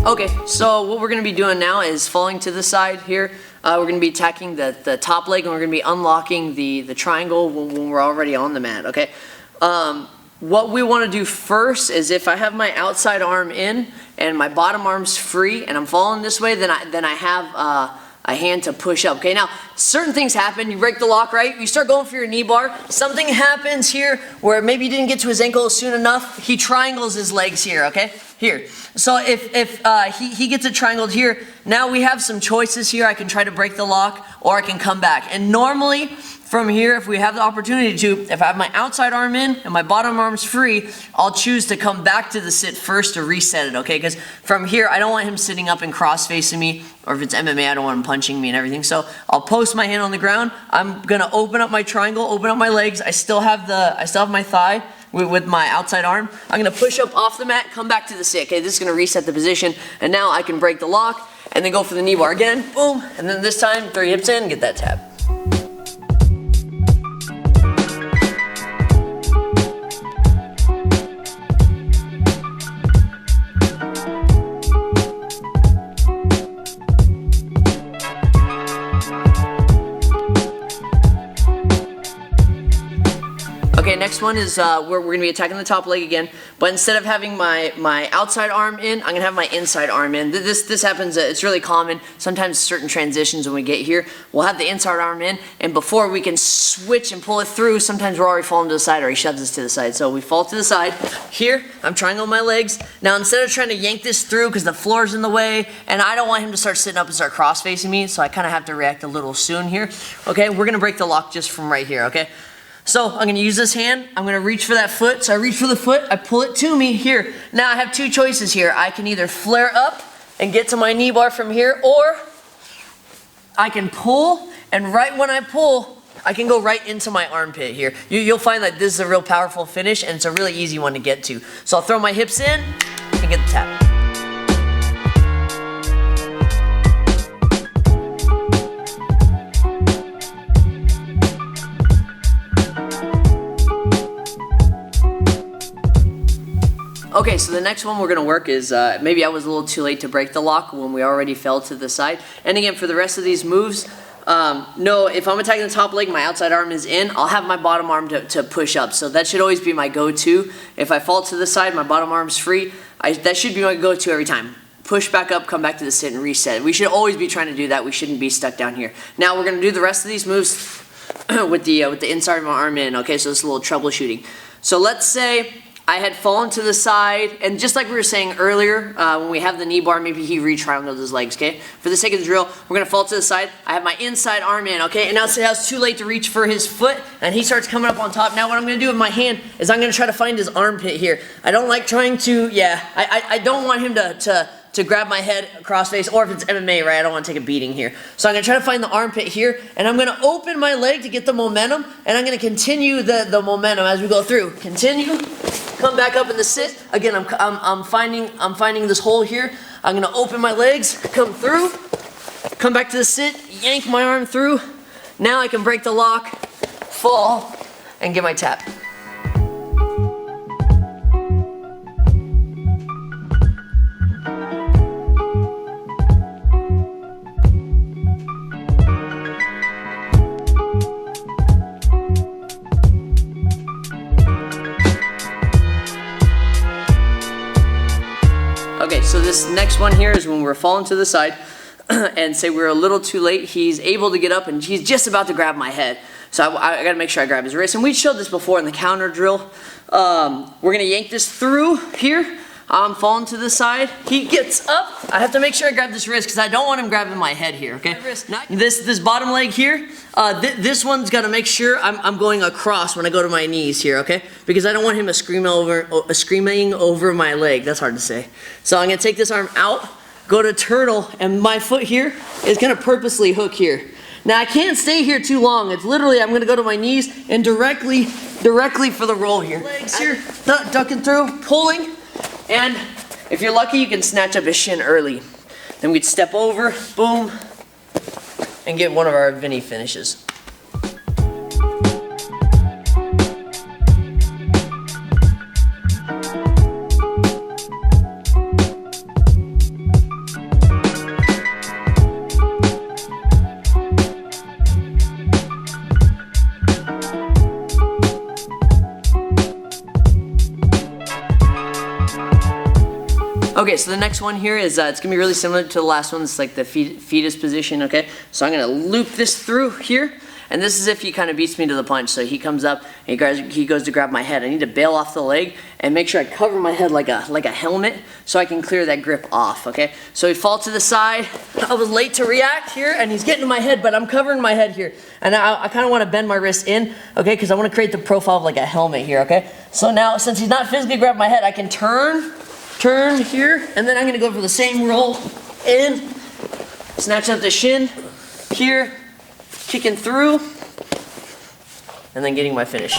Okay, so what we're going to be doing now is falling to the side here. We're going to be attacking the top leg, and we're going to be unlocking the triangle when we're already on the mat, okay? What we want to do first is if I have my outside arm in and my bottom arm's free and I'm falling this way, then I have a hand to push up. Okay, now certain things happen. You break the lock, right? You start going for your knee bar. Something happens here where maybe you didn't get to his ankle soon enough. He triangles his legs here, okay? Here. So if he gets it triangled here, now we have some choices here. I can try to break the lock or I can come back. And normally from here, if we have the opportunity to, if I have my outside arm in and my bottom arm's free, I'll choose to come back to the sit first to reset it, okay? Because from here, I don't want him sitting up and cross-facing me, or if it's MMA, I don't want him punching me and everything. So I'll post my hand on the ground. I'm gonna open up my triangle, open up my legs. I still have my thigh with my outside arm. I'm gonna push up off the mat, come back to the sit, okay? This is gonna reset the position, and now I can break the lock, and then go for the knee bar again, boom, and then this time, throw your hips in, get that tap. Okay, next one is we're going to be attacking the top leg again, but instead of having my outside arm in, I'm going to have my inside arm in. This happens, it's really common. Sometimes certain transitions when we get here, we'll have the inside arm in, and before we can switch and pull it through, sometimes we're already falling to the side or he shoves us to the side. So we fall to the side. Here, I'm triangling my legs. Now instead of trying to yank this through because the floor's in the way, and I don't want him to start sitting up and start cross-facing me, so I kind of have to react a little soon here. Okay, we're going to break the lock just from right here, okay? So I'm going to use this hand, I'm going to reach for that foot, so I reach for the foot, I pull it to me here. Now I have two choices here. I can either flare up and get to my knee bar from here, or I can pull, and right when I pull, I can go right into my armpit here. You'll find that this is a real powerful finish, and it's a really easy one to get to. So I'll throw my hips in and get the tap. Okay, so the next one we're going to work is, maybe I was a little too late to break the lock when we already fell to the side. And again, for the rest of these moves, no, if I'm attacking the top leg, my outside arm is in, I'll have my bottom arm to push up. So that should always be my go-to. If I fall to the side, my bottom arm's free, that should be my go-to every time. Push back up, come back to the sit and reset. We should always be trying to do that. We shouldn't be stuck down here. Now we're going to do the rest of these moves with the inside of my arm in. Okay, so it's a little troubleshooting. So let's say I had fallen to the side, and just like we were saying earlier, when we have the knee bar, maybe he re-triangled his legs, okay? For the sake of the drill, we're going to fall to the side. I have my inside arm in, okay? And now say it's too late to reach for his foot, and he starts coming up on top. Now what I'm going to do with my hand is I'm going to try to find his armpit here. I don't like trying to, I don't want him to grab my head cross-face, or if it's MMA, right, I don't want to take a beating here. So I'm going to try to find the armpit here, and I'm going to open my leg to get the momentum, and I'm going to continue the momentum as we go through. Continue, come back up in the sit. Again, I'm finding this hole here. I'm going to open my legs, come through, come back to the sit, yank my arm through. Now I can break the lock, fall, and get my tap. Okay, so this this next one here is when we're falling to the side and say we're a little too late. He's able to get up and he's just about to grab my head. So I gotta make sure I grab his wrist. And we showed this before in the counter drill. We're gonna yank this through here. I'm falling to the side. He gets up. I have to make sure I grab this wrist because I don't want him grabbing my head here, okay? This bottom leg here, this one's got to make sure I'm going across when I go to my knees here, okay? Because I don't want him screaming over my leg. That's hard to say. So I'm going to take this arm out, go to turtle, and my foot here is going to purposely hook here. Now I can't stay here too long. It's literally, I'm going to go to my knees and directly for the roll here. Legs here, ducking through, pulling. And if you're lucky, you can snatch up his shin early. Then we'd step over, boom, and get one of our Vinny finishes. Okay, so the next one here is, it's going to be really similar to the last one. It's like the fetus position, okay? So I'm going to loop this through here, and this is if he kind of beats me to the punch. So he comes up, and he goes to grab my head. I need to bail off the leg and make sure I cover my head like a helmet so I can clear that grip off, okay? So he falls to the side. I was late to react here, and he's getting to my head, but I'm covering my head here. And I kind of want to bend my wrist in, okay, because I want to create the profile of like a helmet here, okay? So now, since he's not physically grabbing my head, I can turn here, and then I'm gonna go for the same roll in, snatch up the shin here, kicking through, and then getting my finish.